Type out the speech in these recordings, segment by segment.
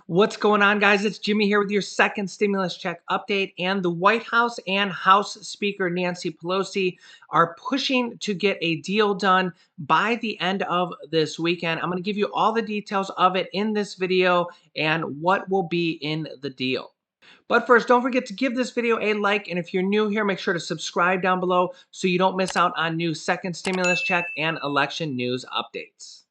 What's going on, guys? It's Jimmy here with your second stimulus check update. And the White House and House Speaker Nancy Pelosi are pushing to get a deal done by the end of this weekend. I'm going to give you all the details of it in this video and what will be in the deal. But first, don't forget to give this video a like. And if you're new here, make sure to subscribe down below so you don't miss out on new second stimulus check and election news updates.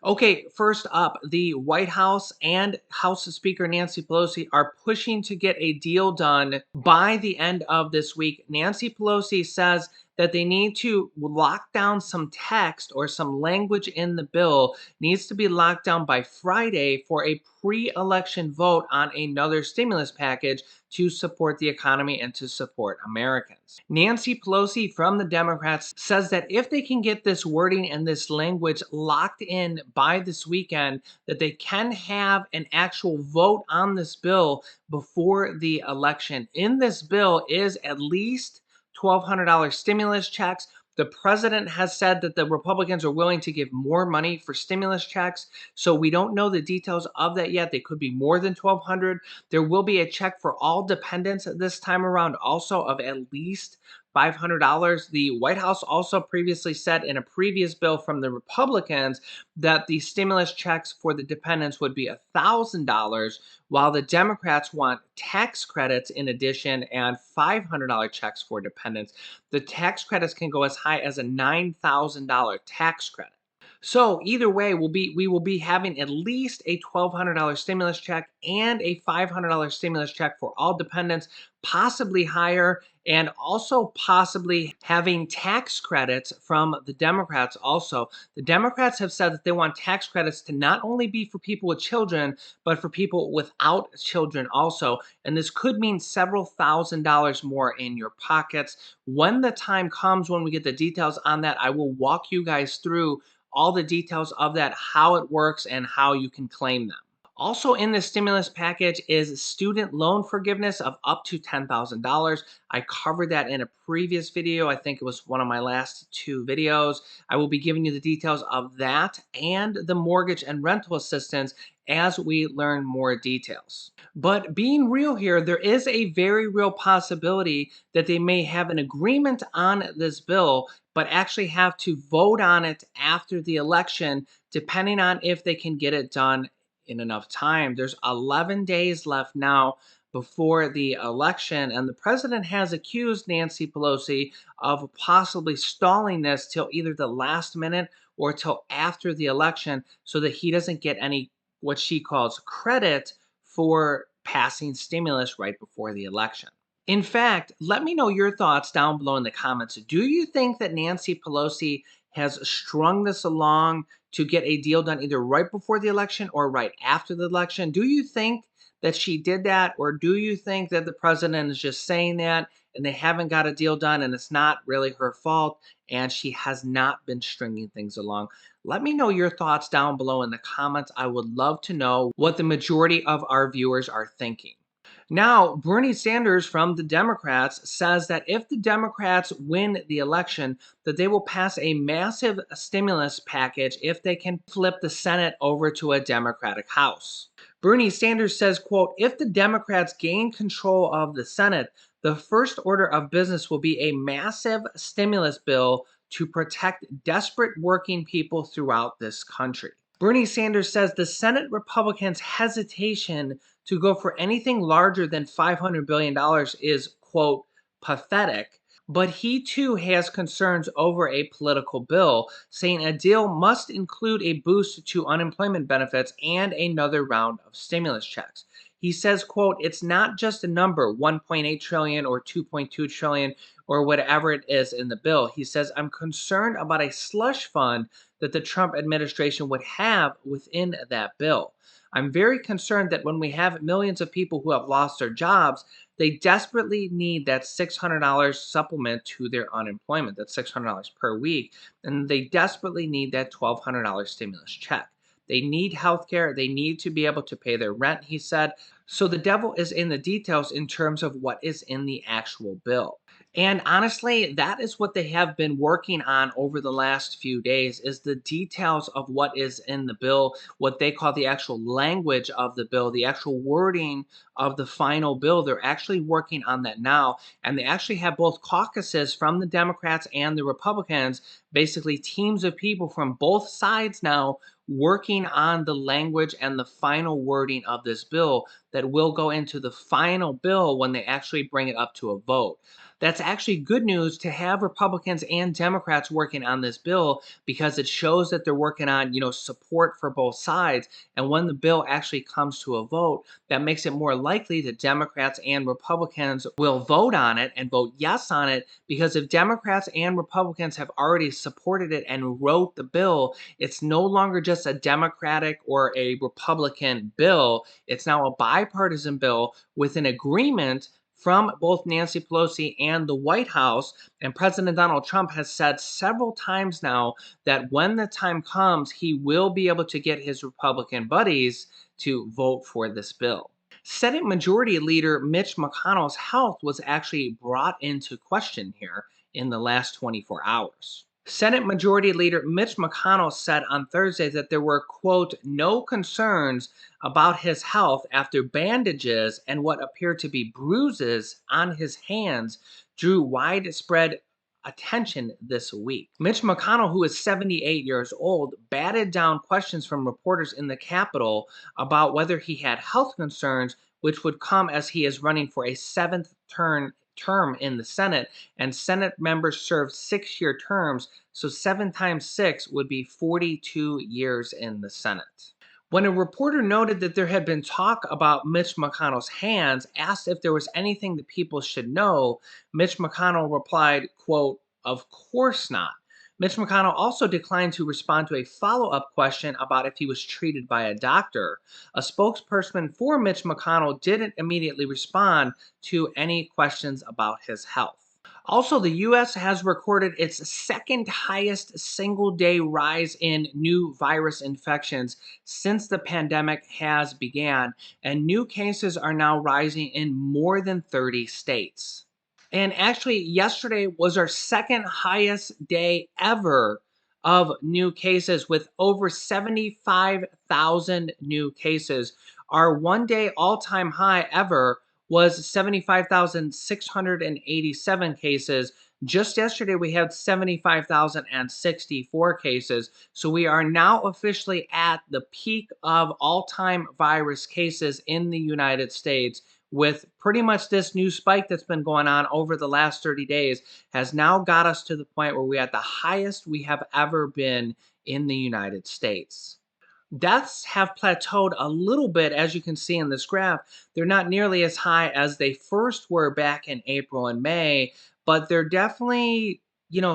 Okay, first up, the White House and House Speaker Nancy Pelosi are pushing to get a deal done by the end of this week. Nancy Pelosi says that they need to lock down some text or some language in the bill needs to be locked down by Friday for a pre-election vote on another stimulus package to support the economy and to support Americans. Nancy Pelosi from the Democrats says that if they can get this wording and this language locked in by this weekend, that they can have an actual vote on this bill before the election. In this bill is at least $1,200 stimulus checks. The president has said that the Republicans are willing to give more money for stimulus checks. So we don't know the details of that yet. They could be more than $1,200. There will be a check for all dependents this time around, also of at least $500. The White House also previously said in a previous bill from the Republicans that the stimulus checks for the dependents would be $1,000, while the Democrats want tax credits in addition and $500 checks for dependents. The tax credits can go as high as a $9,000 tax credit. So either way, we will be having at least a $1,200 stimulus check and a $500 stimulus check for all dependents, possibly higher, and also possibly having tax credits from the Democrats also. The Democrats have said that they want tax credits to not only be for people with children, but for people without children also. And this could mean several $1,000s more in your pockets. When the time comes, when we get the details on that, I will walk you guys through all the details of that, how it works, and how you can claim them. Also in the stimulus package is student loan forgiveness of up to $10,000. I covered that in a previous video. I think it was one of my last two videos. I will be giving you the details of that and the mortgage and rental assistance as we learn more details. But being real here, there is a very real possibility that they may have an agreement on this bill, but actually have to vote on it after the election, depending on if they can get it done in enough time. There's 11 days left now before the election, and the president has accused Nancy Pelosi of possibly stalling this till either the last minute or till after the election so that he doesn't get any what she calls credit for passing stimulus right before the election. In fact, let me know your thoughts down below in the comments. Do you think that Nancy Pelosi has strung this along to get a deal done either right before the election or right after the election? Do you think that she did that, or do you think that the president is just saying that and they haven't got a deal done and it's not really her fault and she has not been stringing things along? Let me know your thoughts down below in the comments. I would love to know what the majority of our viewers are thinking. Now, Bernie Sanders from the Democrats says that if the Democrats win the election, that they will pass a massive stimulus package if they can flip the Senate over to a Democratic House. Bernie Sanders says, quote, if the Democrats gain control of the Senate, the first order of business will be a massive stimulus bill to protect desperate working people throughout this country. Bernie Sanders says the Senate Republicans' hesitation to go for anything larger than $500 billion is, quote, pathetic. But he too has concerns over a political bill, saying a deal must include a boost to unemployment benefits and another round of stimulus checks. He says, quote, it's not just a number, 1.8 trillion or 2.2 trillion or whatever it is in the bill. He says, I'm concerned about a slush fund that the Trump administration would have within that bill. I'm very concerned that when we have millions of people who have lost their jobs, they desperately need that $600 supplement to their unemployment, that's $600 per week, and they desperately need that $1,200 stimulus check. They need health care. They need to be able to pay their rent, he said. So the devil is in the details in terms of what is in the actual bill. And honestly, that is what they have been working on over the last few days is the details of what is in the bill, what they call the actual language of the bill, the actual wording of the final bill. They're actually working on that now. And they actually have both caucuses from the Democrats and the Republicans, basically teams of people from both sides now working on the language and the final wording of this bill that will go into the final bill when they actually bring it up to a vote. That's actually good news to have Republicans and Democrats working on this bill because it shows that they're working on, support for both sides. And when the bill actually comes to a vote, that makes it more likely that Democrats and Republicans will vote on it and vote yes on it. Because if Democrats and Republicans have already supported it and wrote the bill, it's no longer just a Democratic or a Republican bill. It's now a bipartisan bill with an agreement from both Nancy Pelosi and the White House. And President Donald Trump has said several times now that when the time comes, he will be able to get his Republican buddies to vote for this bill. Senate Majority Leader Mitch McConnell's health was actually brought into question here in the last 24 hours. Senate Majority Leader Mitch McConnell said on Thursday that there were, quote, no concerns about his health after bandages and what appeared to be bruises on his hands drew widespread attention this week. Mitch McConnell, who is 78 years old, batted down questions from reporters in the Capitol about whether he had health concerns, which would come as he is running for a seventh term in the Senate, and Senate members serve 6-year terms, so 7 times 6 would be 42 years in the Senate. When a reporter noted that there had been talk about Mitch McConnell's hands, asked if there was anything that people should know, Mitch McConnell replied, quote, of course not. Mitch McConnell also declined to respond to a follow-up question about if he was treated by a doctor. A spokesperson for Mitch McConnell didn't immediately respond to any questions about his health. Also, the U.S. has recorded its second highest single day rise in new virus infections since the pandemic has began, and new cases are now rising in more than 30 states. And actually, yesterday was our second highest day ever of new cases with over 75,000 new cases. Our 1 day all time high ever was 75,687 cases. Just yesterday, we had 75,064 cases. So we are now officially at the peak of all time virus cases in the United States, with pretty much this new spike that's been going on over the last 30 days has now got us to the point where we're at the highest we have ever been in the United States. Deaths have plateaued a little bit, as you can see in this graph. They're not nearly as high as they first were back in April and May, but they're definitely,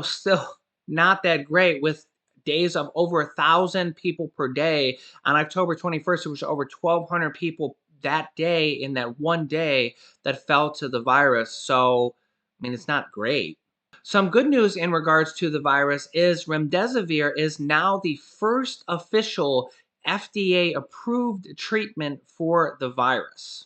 still not that great, with days of over 1,000 people per day. On October 21st, it was over 1,200 people that day in that 1 day that fell to the virus. So, I mean, it's not great. Some good news in regards to the virus is remdesivir is now the first official FDA approved treatment for the virus.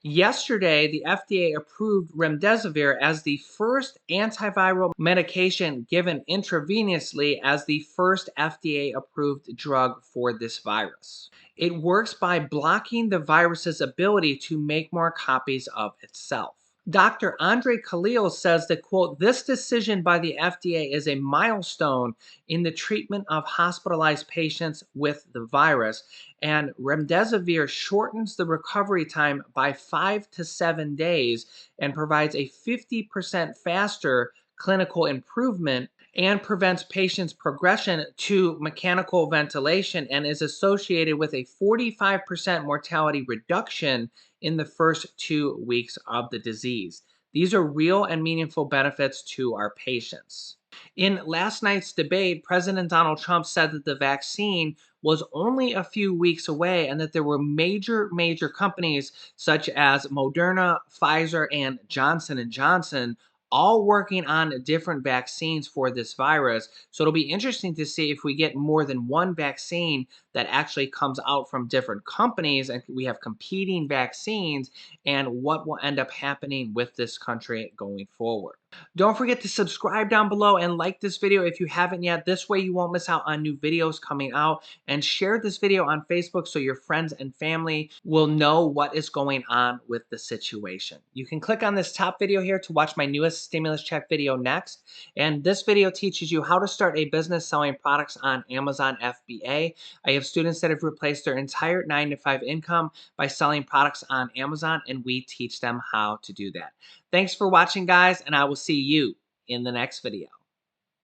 Yesterday, the FDA approved remdesivir as the first antiviral medication given intravenously as the first FDA approved drug for this virus. It works by blocking the virus's ability to make more copies of itself. Dr. Andre Khalil says that, quote, this decision by the FDA is a milestone in the treatment of hospitalized patients with the virus, and remdesivir shortens the recovery time by 5 to 7 days and provides a 50% faster clinical improvement and prevents patients' progression to mechanical ventilation and is associated with a 45% mortality reduction in the first 2 weeks of the disease. These are real and meaningful benefits to our patients. In last night's debate, President Donald Trump said that the vaccine was only a few weeks away and that there were major companies such as Moderna, Pfizer, and Johnson & Johnson all working on different vaccines for this virus. So it'll be interesting to see if we get more than one vaccine that actually comes out from different companies and we have competing vaccines, and what will end up happening with this country going forward. Don't forget to subscribe down below and like this video if you haven't yet. This way you won't miss out on new videos coming out. And share this video on Facebook so your friends and family will know what is going on with the situation. You can click on this top video here to watch my newest stimulus check video next. And this video teaches you how to start a business selling products on Amazon FBA. I have students that have replaced their entire 9-to-5 income by selling products on Amazon, and we teach them how to do that. Thanks for watching, guys, and I will see you in the next video.